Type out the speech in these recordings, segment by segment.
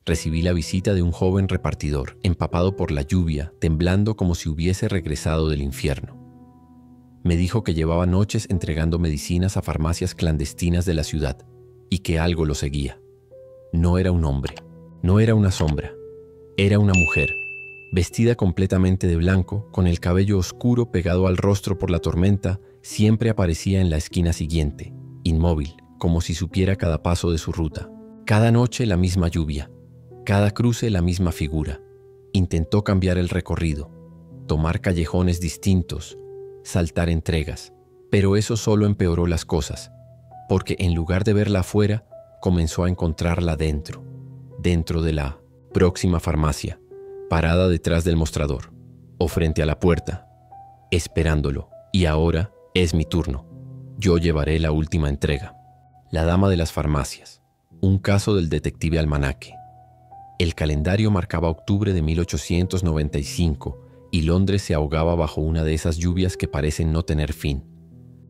Recibí la visita de un joven repartidor, empapado por la lluvia, temblando como si hubiese regresado del infierno. Me dijo que llevaba noches entregando medicinas a farmacias clandestinas de la ciudad y que algo lo seguía. No era un hombre, no era una sombra, era una mujer, vestida completamente de blanco, con el cabello oscuro pegado al rostro por la tormenta. Siempre aparecía en la esquina siguiente, inmóvil, como si supiera cada paso de su ruta. Cada noche la misma lluvia, cada cruce la misma figura. Intentó cambiar el recorrido, tomar callejones distintos, saltar entregas, pero eso solo empeoró las cosas, porque en lugar de verla afuera, comenzó a encontrarla dentro de la próxima farmacia, parada detrás del mostrador, o frente a la puerta, esperándolo. Y ahora es mi turno. Yo llevaré la última entrega. La dama de las farmacias. Un caso del detective Almanaque. El calendario marcaba octubre de 1895 y Londres se ahogaba bajo una de esas lluvias que parecen no tener fin,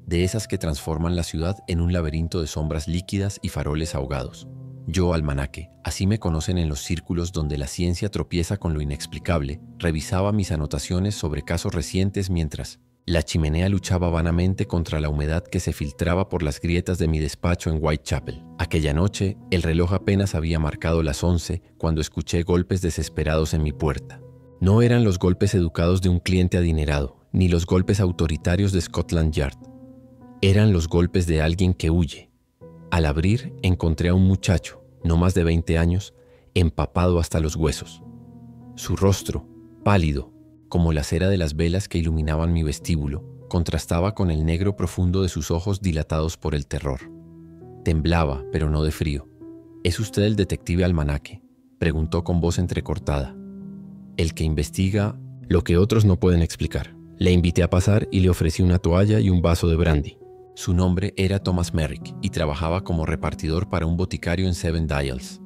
de esas que transforman la ciudad en un laberinto de sombras líquidas y faroles ahogados. Yo, Almanaque, así me conocen en los círculos donde la ciencia tropieza con lo inexplicable, revisaba mis anotaciones sobre casos recientes mientras la chimenea luchaba vanamente contra la humedad que se filtraba por las grietas de mi despacho en Whitechapel. Aquella noche, el reloj apenas había marcado las 11 cuando escuché golpes desesperados en mi puerta. No eran los golpes educados de un cliente adinerado, ni los golpes autoritarios de Scotland Yard. Eran los golpes de alguien que huye. Al abrir, encontré a un muchacho, no más de 20 años, empapado hasta los huesos. Su rostro, pálido, como la cera de las velas que iluminaban mi vestíbulo, contrastaba con el negro profundo de sus ojos dilatados por el terror. Temblaba, pero no de frío. ¿Es usted el detective Almanaque?, preguntó con voz entrecortada. El que investiga lo que otros no pueden explicar. Le invité a pasar y le ofrecí una toalla y un vaso de brandy. Su nombre era Thomas Merrick y trabajaba como repartidor para un boticario en Seven Dials.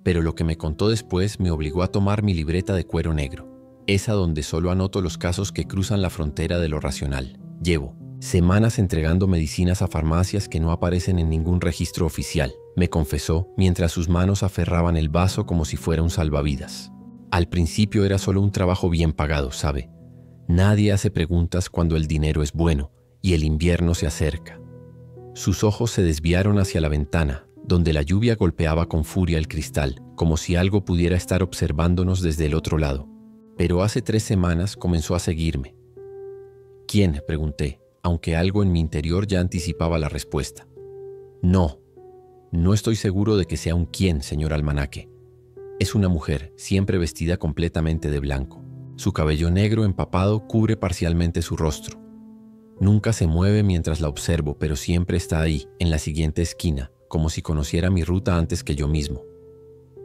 Pero lo que me contó después me obligó a tomar mi libreta de cuero negro, esa donde solo anoto los casos que cruzan la frontera de lo racional. Llevo semanas entregando medicinas a farmacias que no aparecen en ningún registro oficial, me confesó mientras sus manos aferraban el vaso como si fuera un salvavidas. Al principio era solo un trabajo bien pagado, ¿sabe? Nadie hace preguntas cuando el dinero es bueno y el invierno se acerca. Sus ojos se desviaron hacia la ventana, donde la lluvia golpeaba con furia el cristal, como si algo pudiera estar observándonos desde el otro lado. Pero hace 3 semanas comenzó a seguirme. ¿Quién?, pregunté, aunque algo en mi interior ya anticipaba la respuesta. No estoy seguro de que sea un quién, señor Almanaque. Es una mujer, siempre vestida completamente de blanco. Su cabello negro empapado cubre parcialmente su rostro. Nunca se mueve mientras la observo, pero siempre está ahí, en la siguiente esquina, como si conociera mi ruta antes que yo mismo.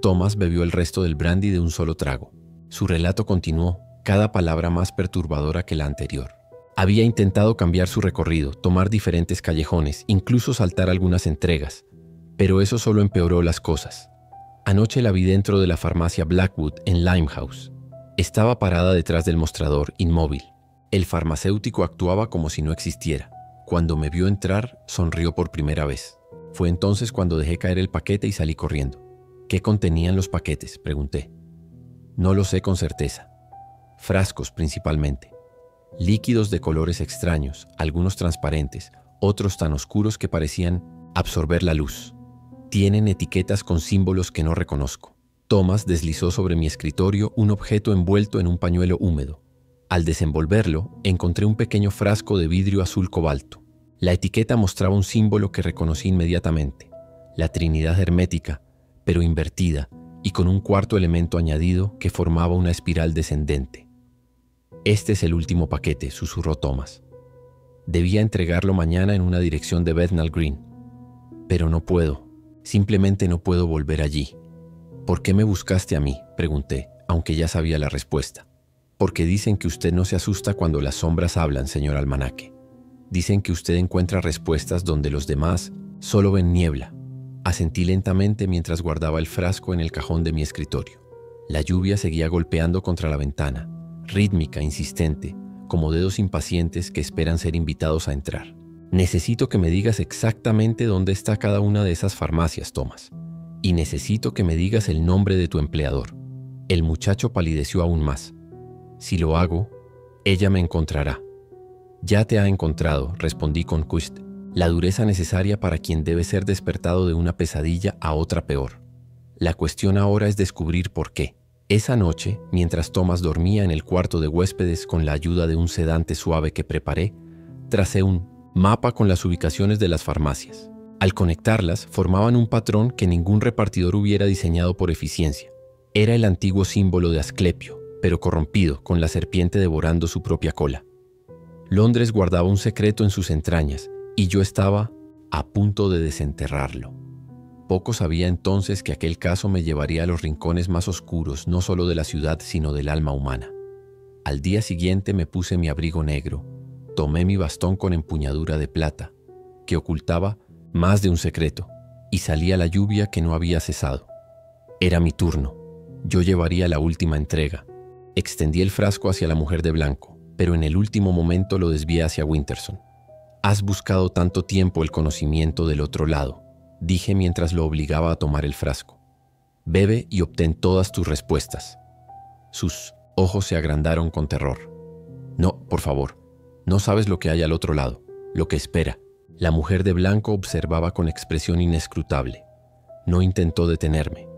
Thomas bebió el resto del brandy de un solo trago. Su relato continuó, cada palabra más perturbadora que la anterior. Había intentado cambiar su recorrido, tomar diferentes callejones, incluso saltar algunas entregas, pero eso solo empeoró las cosas. Anoche la vi dentro de la farmacia Blackwood en Limehouse. Estaba parada detrás del mostrador, inmóvil. El farmacéutico actuaba como si no existiera. Cuando me vio entrar, sonrió por primera vez. Fue entonces cuando dejé caer el paquete y salí corriendo. ¿Qué contenían los paquetes?, pregunté. No lo sé con certeza. Frascos principalmente. Líquidos de colores extraños, algunos transparentes, otros tan oscuros que parecían absorber la luz. Tienen etiquetas con símbolos que no reconozco. Thomas deslizó sobre mi escritorio un objeto envuelto en un pañuelo húmedo. Al desenvolverlo, encontré un pequeño frasco de vidrio azul cobalto. La etiqueta mostraba un símbolo que reconocí inmediatamente, la Trinidad hermética, pero invertida y con un cuarto elemento añadido que formaba una espiral descendente. Este es el último paquete, susurró Thomas. Debía entregarlo mañana en una dirección de Bethnal Green. Pero no puedo, simplemente no puedo volver allí. ¿Por qué me buscaste a mí?, pregunté, aunque ya sabía la respuesta. Porque dicen que usted no se asusta cuando las sombras hablan, señor Almanaque. Dicen que usted encuentra respuestas donde los demás solo ven niebla. Asentí lentamente mientras guardaba el frasco en el cajón de mi escritorio. La lluvia seguía golpeando contra la ventana, rítmica, insistente, como dedos impacientes que esperan ser invitados a entrar. Necesito que me digas exactamente dónde está cada una de esas farmacias, Thomas. y necesito que me digas el nombre de tu empleador. El muchacho palideció aún más. Si lo hago, ella me encontrará. Ya te ha encontrado, respondí con Kust, la dureza necesaria para quien debe ser despertado de una pesadilla a otra peor. La cuestión ahora es descubrir por qué. Esa noche, mientras Thomas dormía en el cuarto de huéspedes con la ayuda de un sedante suave que preparé, tracé un mapa con las ubicaciones de las farmacias. Al conectarlas, formaban un patrón que ningún repartidor hubiera diseñado por eficiencia. Era el antiguo símbolo de Asclepio, pero corrompido, con la serpiente devorando su propia cola. Londres guardaba un secreto en sus entrañas, y yo estaba a punto de desenterrarlo. Poco sabía entonces que aquel caso me llevaría a los rincones más oscuros, no solo de la ciudad, sino del alma humana. Al día siguiente me puse mi abrigo negro, tomé mi bastón con empuñadura de plata, que ocultaba más de un secreto, y salí a la lluvia que no había cesado. Era mi turno. Yo llevaría la última entrega. Extendí el frasco hacia la mujer de blanco, pero en el último momento lo desvié hacia Winterson. Has buscado tanto tiempo el conocimiento del otro lado, dije mientras lo obligaba a tomar el frasco. Bebe y obtén todas tus respuestas. Sus ojos se agrandaron con terror. No, por favor, no sabes lo que hay al otro lado, lo que espera. La mujer de blanco observaba con expresión inescrutable. No intentó detenerme.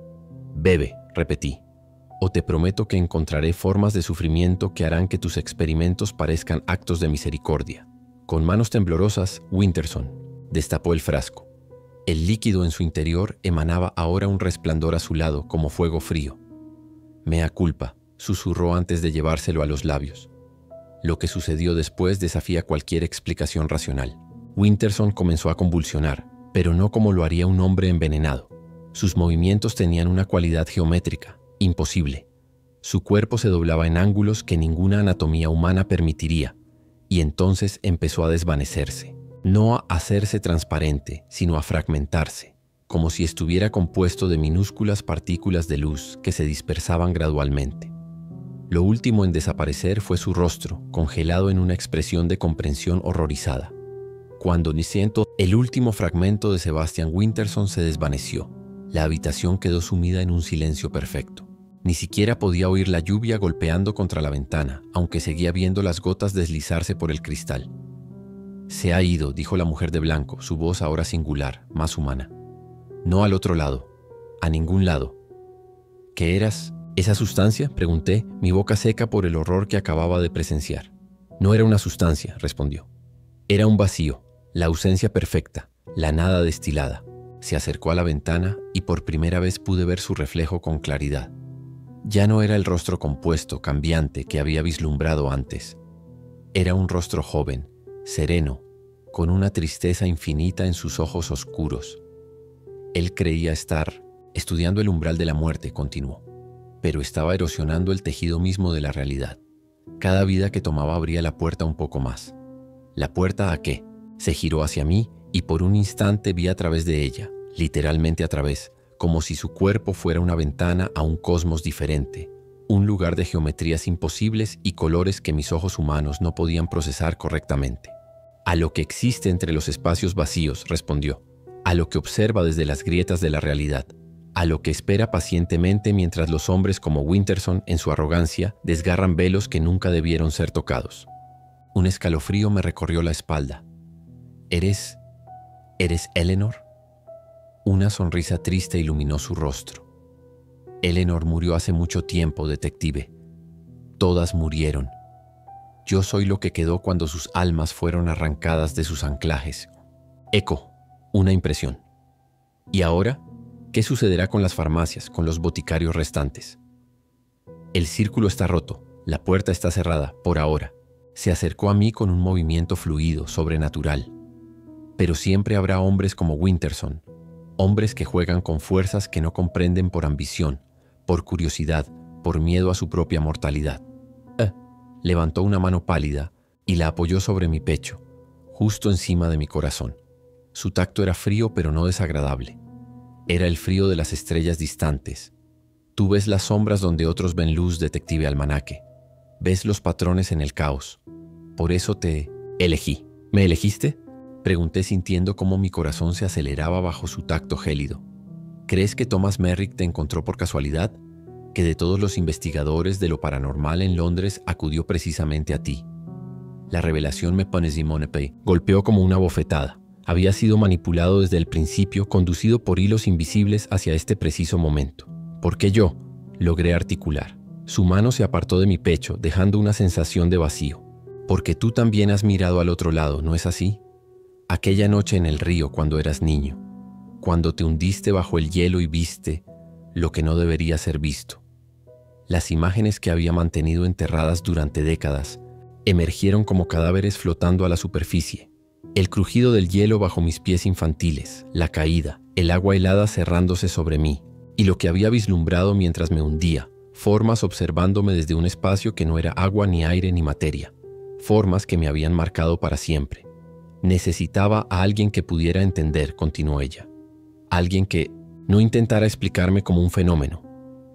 Bebe, repetí, o te prometo que encontraré formas de sufrimiento que harán que tus experimentos parezcan actos de misericordia. Con manos temblorosas, Winterson destapó el frasco. El líquido en su interior emanaba ahora un resplandor azulado como fuego frío. Mea culpa, susurró antes de llevárselo a los labios. Lo que sucedió después desafía cualquier explicación racional. Winterson comenzó a convulsionar, pero no como lo haría un hombre envenenado. Sus movimientos tenían una cualidad geométrica, imposible. Su cuerpo se doblaba en ángulos que ninguna anatomía humana permitiría, y entonces empezó a desvanecerse. No a hacerse transparente, sino a fragmentarse, como si estuviera compuesto de minúsculas partículas de luz que se dispersaban gradualmente. Lo último en desaparecer fue su rostro, congelado en una expresión de comprensión horrorizada. Cuando ni siento, el último fragmento de Sebastian Winterson se desvaneció. La habitación quedó sumida en un silencio perfecto. Ni siquiera podía oír la lluvia golpeando contra la ventana, aunque seguía viendo las gotas deslizarse por el cristal. Se ha ido, dijo la mujer de blanco, su voz ahora singular, más humana. No al otro lado, a ningún lado. ¿Qué eras? ¿Esa sustancia?, pregunté, mi boca seca por el horror que acababa de presenciar. No era una sustancia, respondió. Era un vacío, la ausencia perfecta, la nada destilada. Se acercó a la ventana y por primera vez pude ver su reflejo con claridad. Ya no era el rostro compuesto, cambiante, que había vislumbrado antes. Era un rostro joven, sereno, con una tristeza infinita en sus ojos oscuros. Él creía estar estudiando el umbral de la muerte, continuó, pero estaba erosionando el tejido mismo de la realidad. Cada vida que tomaba abría la puerta un poco más. ¿La puerta a qué? Se giró hacia mí y por un instante vi a través de ella, literalmente a través, como si su cuerpo fuera una ventana a un cosmos diferente, un lugar de geometrías imposibles y colores que mis ojos humanos no podían procesar correctamente. A lo que existe entre los espacios vacíos, respondió, a lo que observa desde las grietas de la realidad, a lo que espera pacientemente mientras los hombres como Winterson, en su arrogancia, desgarran velos que nunca debieron ser tocados. Un escalofrío me recorrió la espalda. ¿Eres Eleanor? Una sonrisa triste iluminó su rostro. Eleanor murió hace mucho tiempo, detective. Todas murieron. Yo soy lo que quedó cuando sus almas fueron arrancadas de sus anclajes. Eco, una impresión. ¿Y ahora? ¿Qué sucederá con las farmacias, con los boticarios restantes? El círculo está roto, la puerta está cerrada, por ahora. Se acercó a mí con un movimiento fluido, sobrenatural. Pero siempre habrá hombres como Winterson, hombres que juegan con fuerzas que no comprenden por ambición, por curiosidad, por miedo a su propia mortalidad. Levantó una mano pálida y la apoyó sobre mi pecho, justo encima de mi corazón. Su tacto era frío pero no desagradable. Era el frío de las estrellas distantes. Tú ves las sombras donde otros ven luz, detective almanaque. Ves los patrones en el caos. Por eso te elegí. ¿Me elegiste?, pregunté sintiendo cómo mi corazón se aceleraba bajo su tacto gélido. ¿Crees que Thomas Merrick te encontró por casualidad? ¿Que de todos los investigadores de lo paranormal en Londres acudió precisamente a ti? La revelación me golpeó como una bofetada. Había sido manipulado desde el principio, conducido por hilos invisibles hacia este preciso momento. ¿Por qué yo? Logré articular. Su mano se apartó de mi pecho, dejando una sensación de vacío. Porque tú también has mirado al otro lado, ¿no es así? Aquella noche en el río cuando eras niño, cuando te hundiste bajo el hielo y viste lo que no debería ser visto. Las imágenes que había mantenido enterradas durante décadas emergieron como cadáveres flotando a la superficie. El crujido del hielo bajo mis pies infantiles, la caída, el agua helada cerrándose sobre mí, y lo que había vislumbrado mientras me hundía, formas observándome desde un espacio que no era agua ni aire ni materia, formas que me habían marcado para siempre. Necesitaba a alguien que pudiera entender, continuó ella. Alguien que no intentara explicarme como un fenómeno,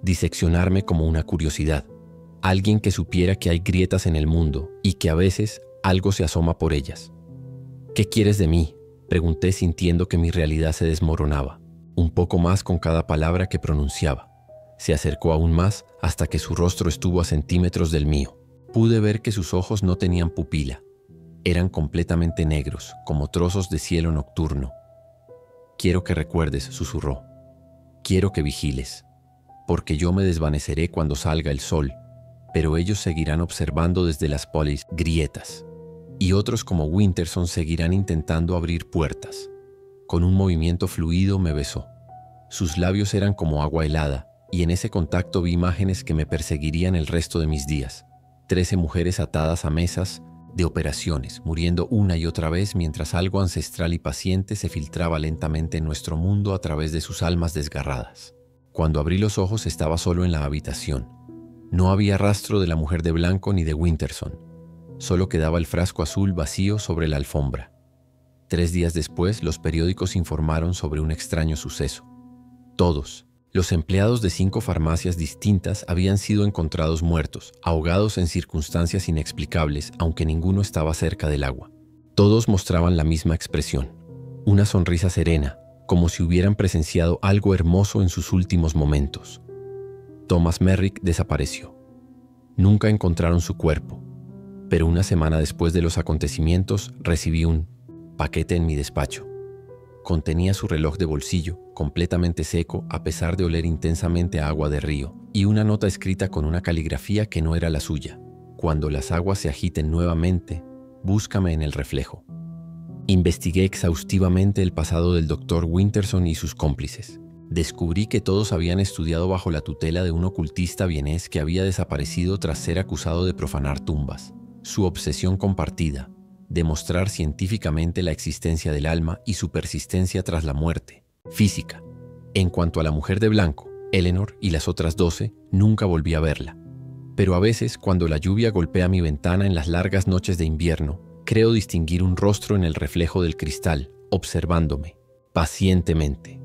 diseccionarme como una curiosidad. Alguien que supiera que hay grietas en el mundo y que a veces algo se asoma por ellas. ¿Qué quieres de mí?, pregunté sintiendo que mi realidad se desmoronaba, un poco más con cada palabra que pronunciaba. Se acercó aún más hasta que su rostro estuvo a centímetros del mío. Pude ver que sus ojos no tenían pupila. Eran completamente negros, como trozos de cielo nocturno. Quiero que recuerdes, susurró. Quiero que vigiles, porque yo me desvaneceré cuando salga el sol, pero ellos seguirán observando desde las grietas. Y otros como Winterson seguirán intentando abrir puertas. Con un movimiento fluido me besó. Sus labios eran como agua helada, y en ese contacto vi imágenes que me perseguirían el resto de mis días. 13 mujeres atadas a mesas de operaciones, muriendo una y otra vez mientras algo ancestral y paciente se filtraba lentamente en nuestro mundo a través de sus almas desgarradas. Cuando abrí los ojos estaba solo en la habitación. No había rastro de la mujer de blanco ni de Winterson. Solo quedaba el frasco azul vacío sobre la alfombra. 3 días después, los periódicos informaron sobre un extraño suceso. Todos, los empleados de 5 farmacias distintas habían sido encontrados muertos, ahogados en circunstancias inexplicables, aunque ninguno estaba cerca del agua. Todos mostraban la misma expresión, una sonrisa serena, como si hubieran presenciado algo hermoso en sus últimos momentos. Thomas Merrick desapareció. Nunca encontraron su cuerpo, pero una semana después de los acontecimientos recibí un paquete en mi despacho. Contenía su reloj de bolsillo, completamente seco a pesar de oler intensamente a agua de río, y una nota escrita con una caligrafía que no era la suya. Cuando las aguas se agiten nuevamente, búscame en el reflejo. Investigué exhaustivamente el pasado del Dr. Winterson y sus cómplices. Descubrí que todos habían estudiado bajo la tutela de un ocultista vienés que había desaparecido tras ser acusado de profanar tumbas. Su obsesión compartida, demostrar científicamente la existencia del alma y su persistencia tras la muerte, física. En cuanto a la mujer de blanco, Eleanor y las otras 12, nunca volví a verla. Pero a veces, cuando la lluvia golpea mi ventana en las largas noches de invierno, creo distinguir un rostro en el reflejo del cristal, observándome, pacientemente.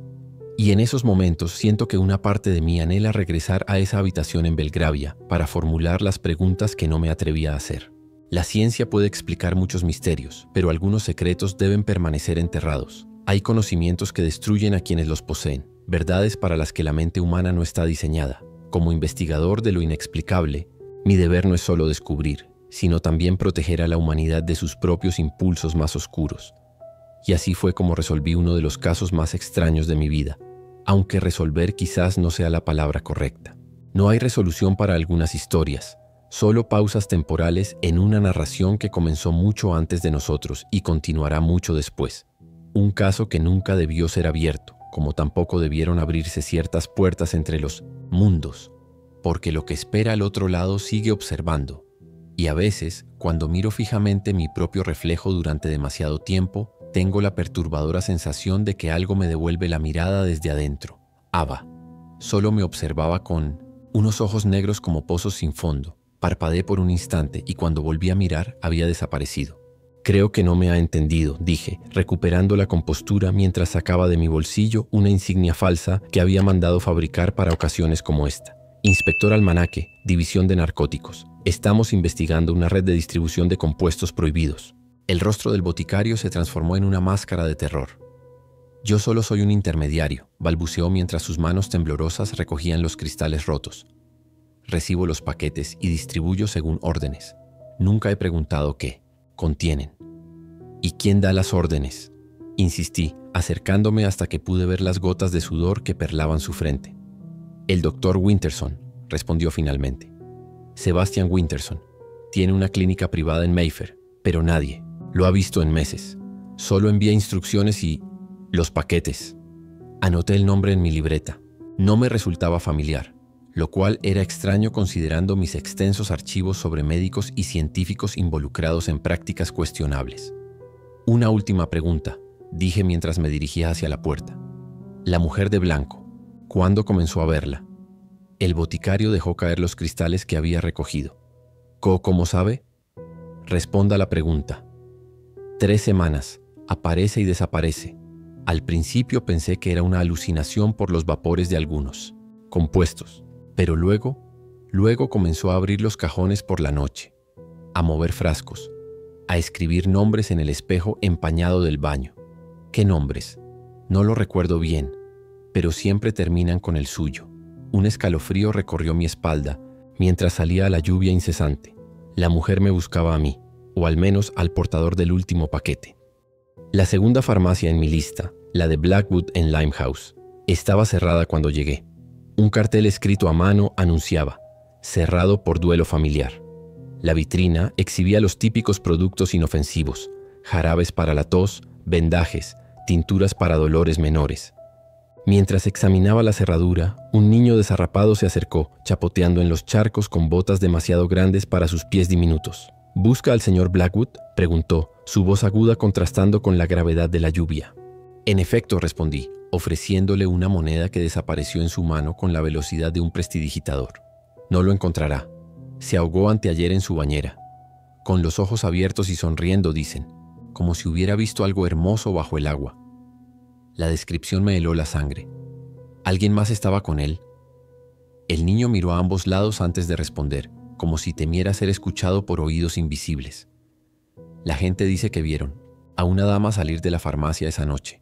Y en esos momentos siento que una parte de mí anhela regresar a esa habitación en Belgravia para formular las preguntas que no me atrevía a hacer. La ciencia puede explicar muchos misterios, pero algunos secretos deben permanecer enterrados. Hay conocimientos que destruyen a quienes los poseen, verdades para las que la mente humana no está diseñada. Como investigador de lo inexplicable, mi deber no es solo descubrir, sino también proteger a la humanidad de sus propios impulsos más oscuros. Y así fue como resolví uno de los casos más extraños de mi vida, aunque resolver quizás no sea la palabra correcta. No hay resolución para algunas historias, solo pausas temporales en una narración que comenzó mucho antes de nosotros y continuará mucho después. Un caso que nunca debió ser abierto, como tampoco debieron abrirse ciertas puertas entre los mundos, porque lo que espera al otro lado sigue observando. Y a veces, cuando miro fijamente mi propio reflejo durante demasiado tiempo, tengo la perturbadora sensación de que algo me devuelve la mirada desde adentro. Ava solo me observaba con unos ojos negros como pozos sin fondo. Parpadeé por un instante y cuando volví a mirar había desaparecido. Creo que no me ha entendido, dije, recuperando la compostura mientras sacaba de mi bolsillo una insignia falsa que había mandado fabricar para ocasiones como esta. Inspector Almanaque, División de Narcóticos. Estamos investigando una red de distribución de compuestos prohibidos. El rostro del boticario se transformó en una máscara de terror. Yo solo soy un intermediario, balbuceó mientras sus manos temblorosas recogían los cristales rotos. Recibo los paquetes y distribuyo según órdenes. Nunca he preguntado qué contienen. ¿Y quién da las órdenes? Insistí, acercándome hasta que pude ver las gotas de sudor que perlaban su frente. El doctor Winterson, respondió finalmente. Sebastian Winterson. Tiene una clínica privada en Mayfair, pero nadie lo ha visto en meses. Solo envía instrucciones y los paquetes. Anoté el nombre en mi libreta. No me resultaba familiar, lo cual era extraño considerando mis extensos archivos sobre médicos y científicos involucrados en prácticas cuestionables. Una última pregunta, dije mientras me dirigía hacia la puerta. La mujer de blanco, ¿cuándo comenzó a verla? El boticario dejó caer los cristales que había recogido. ¿Cómo sabe? Responda la pregunta. 3 semanas, aparece y desaparece. Al principio pensé que era una alucinación por los vapores de algunos compuestos, pero luego comenzó a abrir los cajones por la noche, a mover frascos, a escribir nombres en el espejo empañado del baño. ¿Qué nombres? No lo recuerdo bien, pero siempre terminan con el suyo. Un escalofrío recorrió mi espalda mientras salía la lluvia incesante. La mujer me buscaba a mí, o al menos al portador del último paquete. La segunda farmacia en mi lista, la de Blackwood en Limehouse, estaba cerrada cuando llegué. Un cartel escrito a mano anunciaba, cerrado por duelo familiar. La vitrina exhibía los típicos productos inofensivos, jarabes para la tos, vendajes, tinturas para dolores menores. Mientras examinaba la cerradura, un niño desarrapado se acercó, chapoteando en los charcos con botas demasiado grandes para sus pies diminutos. ¿Busca al señor Blackwood?, preguntó, su voz aguda contrastando con la gravedad de la lluvia. En efecto, respondí, ofreciéndole una moneda que desapareció en su mano con la velocidad de un prestidigitador. No lo encontrará. Se ahogó anteayer en su bañera. Con los ojos abiertos y sonriendo, dicen, como si hubiera visto algo hermoso bajo el agua. La descripción me heló la sangre. ¿Alguien más estaba con él? El niño miró a ambos lados antes de responder, como si temiera ser escuchado por oídos invisibles. La gente dice que vieron a una dama salir de la farmacia esa noche,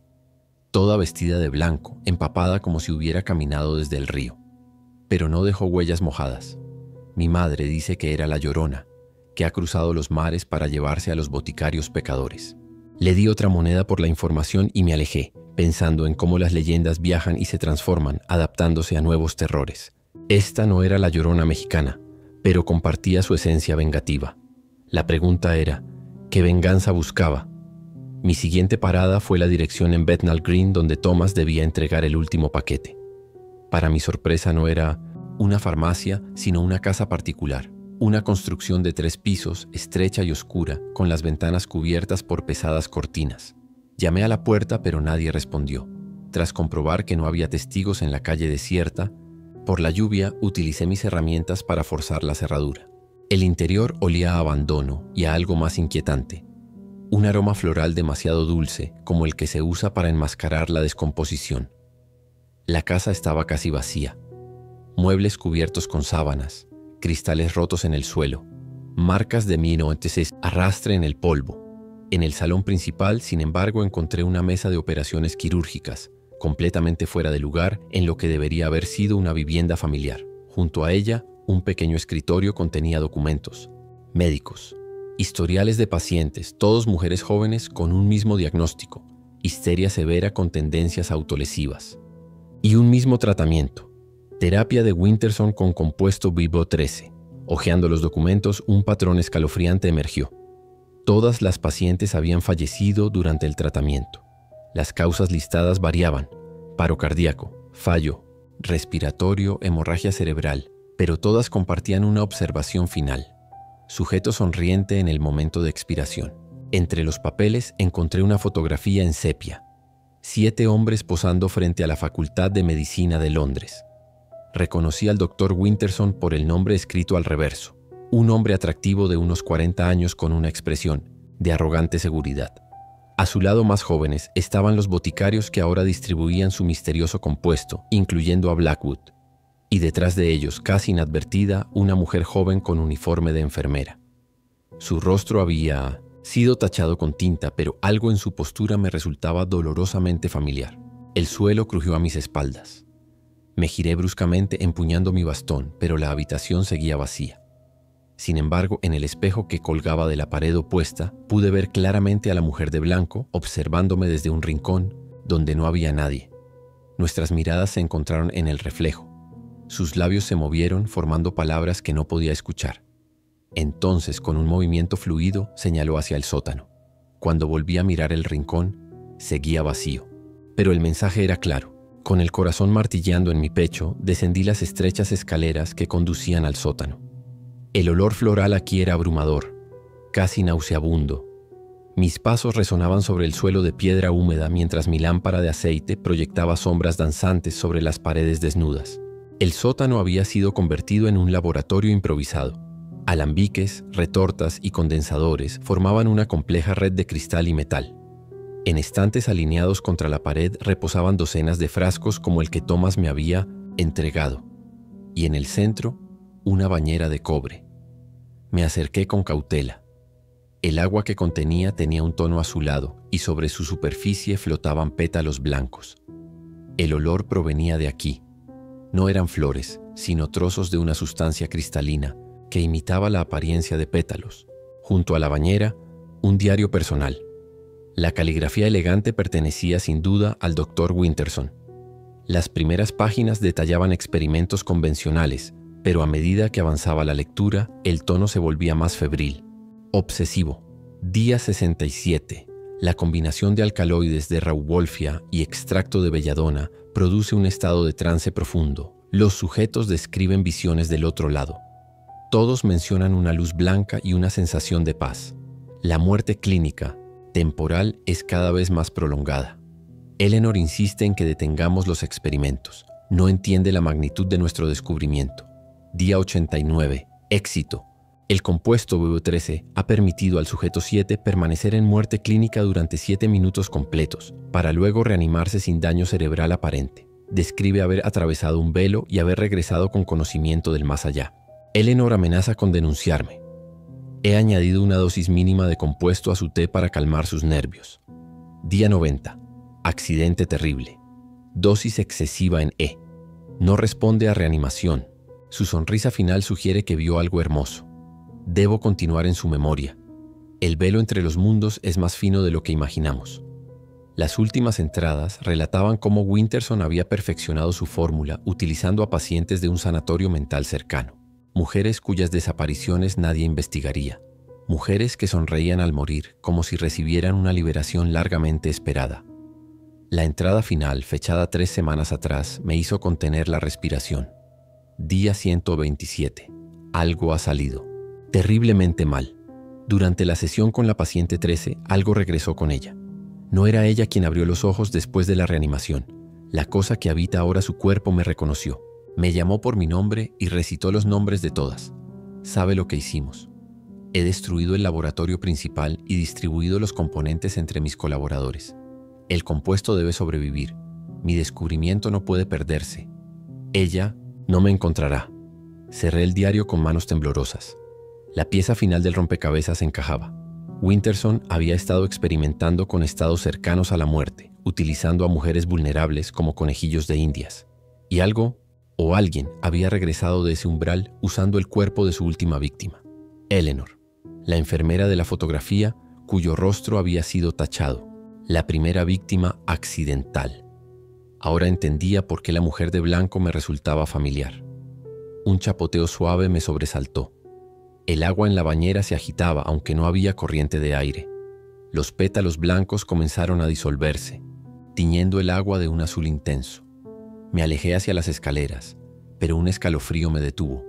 toda vestida de blanco, empapada como si hubiera caminado desde el río. Pero no dejó huellas mojadas. Mi madre dice que era la Llorona, que ha cruzado los mares para llevarse a los boticarios pecadores. Le di otra moneda por la información y me alejé, pensando en cómo las leyendas viajan y se transforman, adaptándose a nuevos terrores. Esta no era la Llorona mexicana, pero compartía su esencia vengativa. La pregunta era, ¿qué venganza buscaba? Mi siguiente parada fue la dirección en Bethnal Green donde Thomas debía entregar el último paquete. Para mi sorpresa no era una farmacia, sino una casa particular. Una construcción de 3 pisos, estrecha y oscura, con las ventanas cubiertas por pesadas cortinas. Llamé a la puerta, pero nadie respondió. Tras comprobar que no había testigos en la calle desierta, por la lluvia utilicé mis herramientas para forzar la cerradura. El interior olía a abandono y a algo más inquietante. Un aroma floral demasiado dulce, como el que se usa para enmascarar la descomposición. La casa estaba casi vacía. Muebles cubiertos con sábanas, cristales rotos en el suelo, marcas de mi arrastre en el polvo. En el salón principal, sin embargo, encontré una mesa de operaciones quirúrgicas, completamente fuera de lugar en lo que debería haber sido una vivienda familiar. Junto a ella, un pequeño escritorio contenía documentos médicos, historiales de pacientes, todos mujeres jóvenes con un mismo diagnóstico, histeria severa con tendencias autolesivas, y un mismo tratamiento, terapia de Winterson con compuesto Vivo 13. Hojeando los documentos, un patrón escalofriante emergió. Todas las pacientes habían fallecido durante el tratamiento. Las causas listadas variaban: paro cardíaco, fallo respiratorio, hemorragia cerebral, pero todas compartían una observación final: sujeto sonriente en el momento de expiración. Entre los papeles encontré una fotografía en sepia. 7 hombres posando frente a la Facultad de Medicina de Londres. Reconocí al doctor Winterson por el nombre escrito al reverso. Un hombre atractivo de unos 40 años con una expresión de arrogante seguridad. A su lado, más jóvenes, estaban los boticarios que ahora distribuían su misterioso compuesto, incluyendo a Blackwood. Y detrás de ellos, casi inadvertida, una mujer joven con uniforme de enfermera. Su rostro había Sido tachado con tinta, pero algo en su postura me resultaba dolorosamente familiar. El suelo crujió a mis espaldas. Me giré bruscamente empuñando mi bastón, pero la habitación seguía vacía. Sin embargo, en el espejo que colgaba de la pared opuesta, pude ver claramente a la mujer de blanco observándome desde un rincón donde no había nadie. Nuestras miradas se encontraron en el reflejo. Sus labios se movieron formando palabras que no podía escuchar. Entonces, con un movimiento fluido, señaló hacia el sótano. Cuando volví a mirar el rincón, seguía vacío. Pero el mensaje era claro. Con el corazón martilleando en mi pecho, descendí las estrechas escaleras que conducían al sótano. El olor floral aquí era abrumador, casi nauseabundo. Mis pasos resonaban sobre el suelo de piedra húmeda mientras mi lámpara de aceite proyectaba sombras danzantes sobre las paredes desnudas. El sótano había sido convertido en un laboratorio improvisado. Alambiques, retortas y condensadores formaban una compleja red de cristal y metal. En estantes alineados contra la pared reposaban docenas de frascos como el que Thomas me había entregado. Y en el centro, una bañera de cobre. Me acerqué con cautela. El agua que contenía tenía un tono azulado y sobre su superficie flotaban pétalos blancos. El olor provenía de aquí. No eran flores, sino trozos de una sustancia cristalina que imitaba la apariencia de pétalos. Junto a la bañera, un diario personal. La caligrafía elegante pertenecía sin duda al Dr. Winterson. Las primeras páginas detallaban experimentos convencionales, pero a medida que avanzaba la lectura, el tono se volvía más febril. Obsesivo. Día 67. La combinación de alcaloides de Rauwolfia y extracto de belladona produce un estado de trance profundo. Los sujetos describen visiones del otro lado. Todos mencionan una luz blanca y una sensación de paz. La muerte clínica, temporal, es cada vez más prolongada. Eleanor insiste en que detengamos los experimentos. No entiende la magnitud de nuestro descubrimiento. Día 89. Éxito. El compuesto BB13 ha permitido al sujeto 7 permanecer en muerte clínica durante 7 minutos completos, para luego reanimarse sin daño cerebral aparente. Describe haber atravesado un velo y haber regresado con conocimiento del más allá. Eleanor amenaza con denunciarme. He añadido una dosis mínima de compuesto a su té para calmar sus nervios. Día 90. Accidente terrible. Dosis excesiva en E. No responde a reanimación. Su sonrisa final sugiere que vio algo hermoso. Debo continuar en su memoria. El velo entre los mundos es más fino de lo que imaginamos. Las últimas entradas relataban cómo Winterson había perfeccionado su fórmula utilizando a pacientes de un sanatorio mental cercano. Mujeres cuyas desapariciones nadie investigaría. Mujeres que sonreían al morir como si recibieran una liberación largamente esperada. La entrada final, fechada 3 semanas atrás, me hizo contener la respiración. Día 127. Algo ha salido. Terriblemente mal. Durante la sesión con la paciente 13, algo regresó con ella. No era ella quien abrió los ojos después de la reanimación. La cosa que habita ahora su cuerpo me reconoció. Me llamó por mi nombre y recitó los nombres de todas. Sabe lo que hicimos. He destruido el laboratorio principal y distribuido los componentes entre mis colaboradores. El compuesto debe sobrevivir. Mi descubrimiento no puede perderse. Ella no me encontrará. Cerré el diario con manos temblorosas. La pieza final del rompecabezas encajaba. Winterson había estado experimentando con estados cercanos a la muerte, utilizando a mujeres vulnerables como conejillos de indias. Y algo o alguien había regresado de ese umbral usando el cuerpo de su última víctima. Eleanor, la enfermera de la fotografía cuyo rostro había sido tachado. La primera víctima accidental. Ahora entendía por qué la mujer de blanco me resultaba familiar. Un chapoteo suave me sobresaltó. El agua en la bañera se agitaba aunque no había corriente de aire. Los pétalos blancos comenzaron a disolverse, tiñendo el agua de un azul intenso. Me alejé hacia las escaleras, pero un escalofrío me detuvo.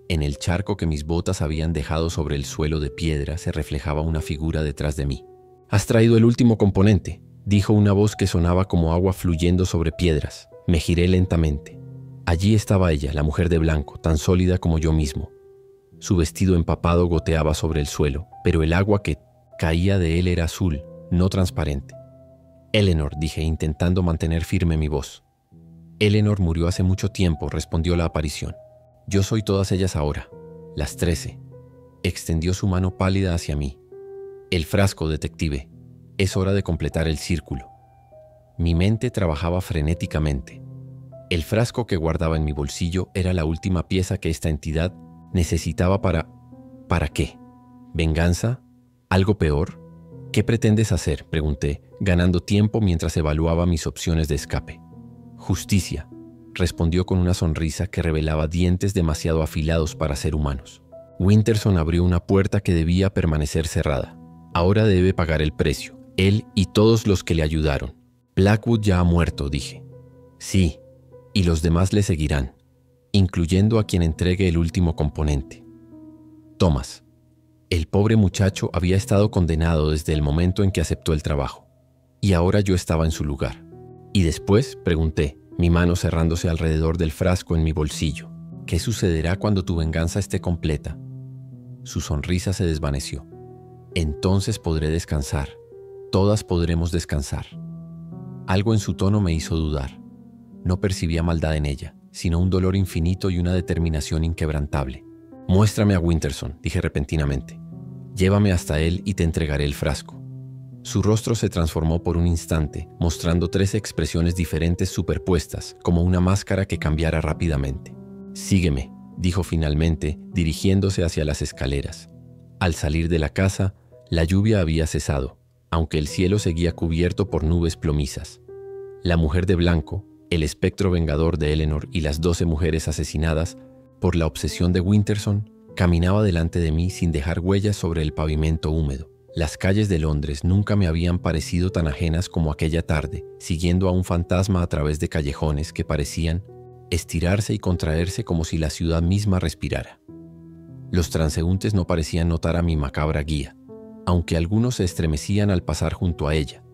En el charco que mis botas habían dejado sobre el suelo de piedra se reflejaba una figura detrás de mí. «Has traído el último componente», dijo una voz que sonaba como agua fluyendo sobre piedras. Me giré lentamente. Allí estaba ella, la mujer de blanco, tan sólida como yo mismo. Su vestido empapado goteaba sobre el suelo, pero el agua que caía de él era azul, no transparente. «Eleanor», dije, intentando mantener firme mi voz. «Eleanor murió hace mucho tiempo», respondió la aparición. «Yo soy todas ellas ahora, las 13». Extendió su mano pálida hacia mí. El frasco, detective. Es hora de completar el círculo. Mi mente trabajaba frenéticamente. El frasco que guardaba en mi bolsillo era la última pieza que esta entidad necesitaba para... ¿Para qué? ¿Venganza? ¿Algo peor? ¿Qué pretendes hacer?, pregunté, ganando tiempo mientras evaluaba mis opciones de escape. Justicia, respondió con una sonrisa que revelaba dientes demasiado afilados para ser humanos. Winterson abrió una puerta que debía permanecer cerrada. Ahora debe pagar el precio, él y todos los que le ayudaron. Blackwood ya ha muerto, dije. Sí, y los demás le seguirán, incluyendo a quien entregue el último componente. Thomas. El pobre muchacho había estado condenado desde el momento en que aceptó el trabajo, y ahora yo estaba en su lugar. ¿Y después?, pregunté, mi mano cerrándose alrededor del frasco en mi bolsillo. ¿Qué sucederá cuando tu venganza esté completa? Su sonrisa se desvaneció. Entonces podré descansar. Todas podremos descansar. Algo en su tono me hizo dudar. No percibía maldad en ella, sino un dolor infinito y una determinación inquebrantable. Muéstrame a Winterson, dije repentinamente. Llévame hasta él y te entregaré el frasco. Su rostro se transformó por un instante, mostrando 3 expresiones diferentes superpuestas, como una máscara que cambiara rápidamente. Sígueme, dijo finalmente, dirigiéndose hacia las escaleras. Al salir de la casa, la lluvia había cesado, aunque el cielo seguía cubierto por nubes plomizas. La mujer de blanco, el espectro vengador de Eleanor y las 12 mujeres asesinadas por la obsesión de Winterson, caminaba delante de mí sin dejar huellas sobre el pavimento húmedo. Las calles de Londres nunca me habían parecido tan ajenas como aquella tarde, siguiendo a un fantasma a través de callejones que parecían estirarse y contraerse como si la ciudad misma respirara. Los transeúntes no parecían notar a mi macabra guía, aunque algunos se estremecían al pasar junto a ella,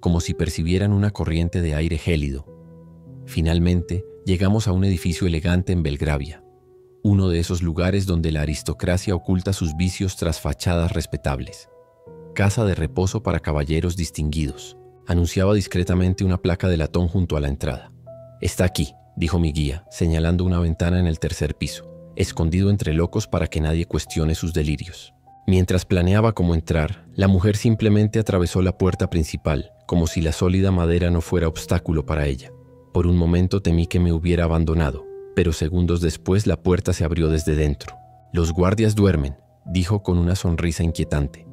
como si percibieran una corriente de aire gélido. Finalmente, llegamos a un edificio elegante en Belgravia, uno de esos lugares donde la aristocracia oculta sus vicios tras fachadas respetables. Casa de reposo para caballeros distinguidos, anunciaba discretamente una placa de latón junto a la entrada. Está aquí, dijo mi guía, señalando una ventana en el 3er piso, escondido entre locos para que nadie cuestione sus delirios. Mientras planeaba cómo entrar, la mujer simplemente atravesó la puerta principal, como si la sólida madera no fuera obstáculo para ella. Por un momento temí que me hubiera abandonado, pero segundos después la puerta se abrió desde dentro. Los guardias duermen, dijo con una sonrisa inquietante.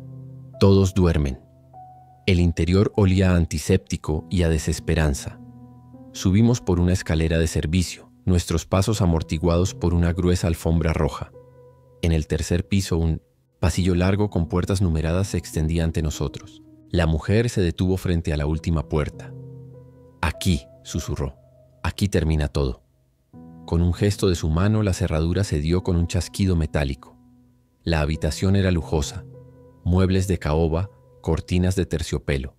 Todos duermen. El interior olía a antiséptico y a desesperanza. Subimos por una escalera de servicio, nuestros pasos amortiguados por una gruesa alfombra roja. En el 3er piso, un pasillo largo con puertas numeradas se extendía ante nosotros. La mujer se detuvo frente a la última puerta. Aquí, susurró. Aquí termina todo. Con un gesto de su mano, la cerradura se dio con un chasquido metálico. La habitación era lujosa. Muebles de caoba, cortinas de terciopelo,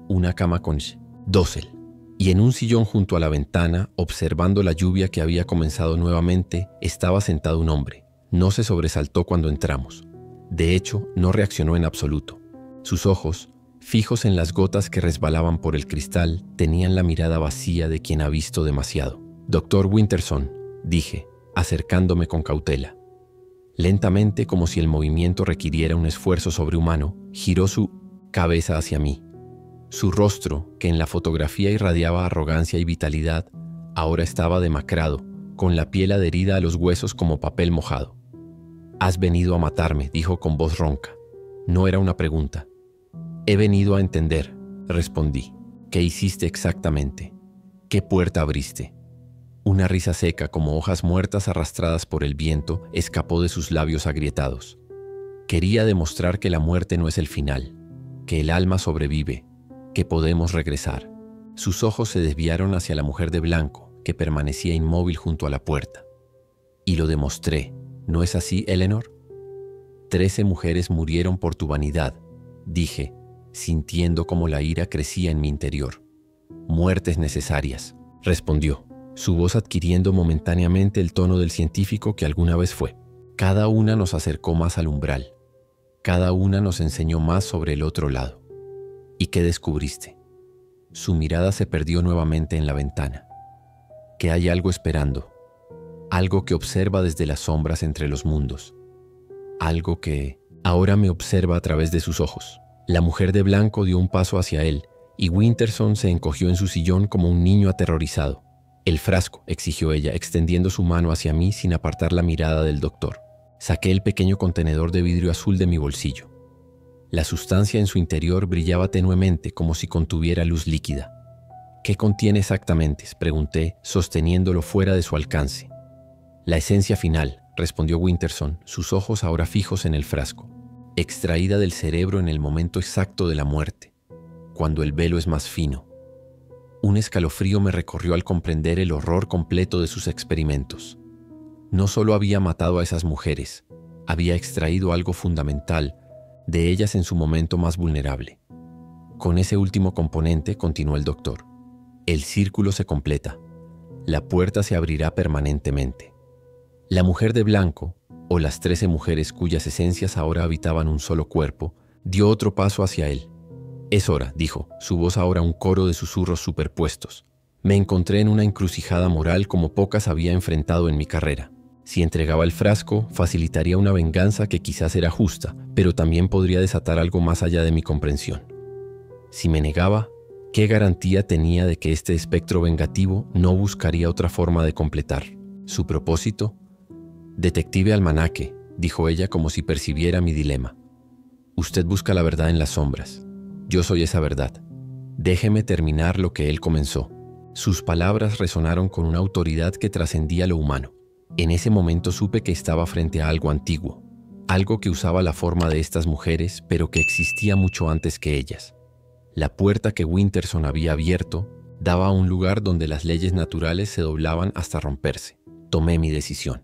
una cama con dosel. Y en un sillón junto a la ventana, observando la lluvia que había comenzado nuevamente, estaba sentado un hombre. No se sobresaltó cuando entramos. De hecho, no reaccionó en absoluto. Sus ojos, fijos en las gotas que resbalaban por el cristal, tenían la mirada vacía de quien ha visto demasiado. «Doctor Winterson», dije, acercándome con cautela. Lentamente, como si el movimiento requiriera un esfuerzo sobrehumano, giró su cabeza hacia mí. Su rostro, que en la fotografía irradiaba arrogancia y vitalidad, ahora estaba demacrado, con la piel adherida a los huesos como papel mojado. «Has venido a matarme», dijo con voz ronca. No era una pregunta. «He venido a entender», respondí. «¿Qué hiciste exactamente? ¿Qué puerta abriste?» Una risa seca, como hojas muertas arrastradas por el viento, escapó de sus labios agrietados. Quería demostrar que la muerte no es el final, que el alma sobrevive, que podemos regresar. Sus ojos se desviaron hacia la mujer de blanco, que permanecía inmóvil junto a la puerta. Y lo demostré, ¿no es así, Eleanor? 13 mujeres murieron por tu vanidad, dije, sintiendo como la ira crecía en mi interior. Muertes necesarias, respondió, su voz adquiriendo momentáneamente el tono del científico que alguna vez fue. Cada una nos acercó más al umbral. Cada una nos enseñó más sobre el otro lado. ¿Y qué descubriste? Su mirada se perdió nuevamente en la ventana. Que hay algo esperando. Algo que observa desde las sombras entre los mundos. Algo que ahora me observa a través de sus ojos. La mujer de blanco dio un paso hacia él, y Winterson se encogió en su sillón como un niño aterrorizado. «El frasco», exigió ella, extendiendo su mano hacia mí sin apartar la mirada del doctor. Saqué el pequeño contenedor de vidrio azul de mi bolsillo. La sustancia en su interior brillaba tenuemente, como si contuviera luz líquida. «¿Qué contiene exactamente?», pregunté, sosteniéndolo fuera de su alcance. «La esencia final», respondió Winterson, sus ojos ahora fijos en el frasco. «Extraída del cerebro en el momento exacto de la muerte, cuando el velo es más fino». Un escalofrío me recorrió al comprender el horror completo de sus experimentos. No solo había matado a esas mujeres, había extraído algo fundamental de ellas en su momento más vulnerable. «Con ese último componente», continuó el doctor, «el círculo se completa. La puerta se abrirá permanentemente». La mujer de blanco, o las 13 mujeres cuyas esencias ahora habitaban un solo cuerpo, dio otro paso hacia él. «Es hora», dijo, su voz ahora un coro de susurros superpuestos. Me encontré en una encrucijada moral como pocas había enfrentado en mi carrera. Si entregaba el frasco, facilitaría una venganza que quizás era justa, pero también podría desatar algo más allá de mi comprensión. Si me negaba, ¿qué garantía tenía de que este espectro vengativo no buscaría otra forma de completar su propósito? «Detective Almanaque», dijo ella como si percibiera mi dilema. «Usted busca la verdad en las sombras. Yo soy esa verdad. Déjeme terminar lo que él comenzó». Sus palabras resonaron con una autoridad que trascendía lo humano. En ese momento supe que estaba frente a algo antiguo, algo que usaba la forma de estas mujeres, pero que existía mucho antes que ellas. La puerta que Winterson había abierto daba a un lugar donde las leyes naturales se doblaban hasta romperse. Tomé mi decisión.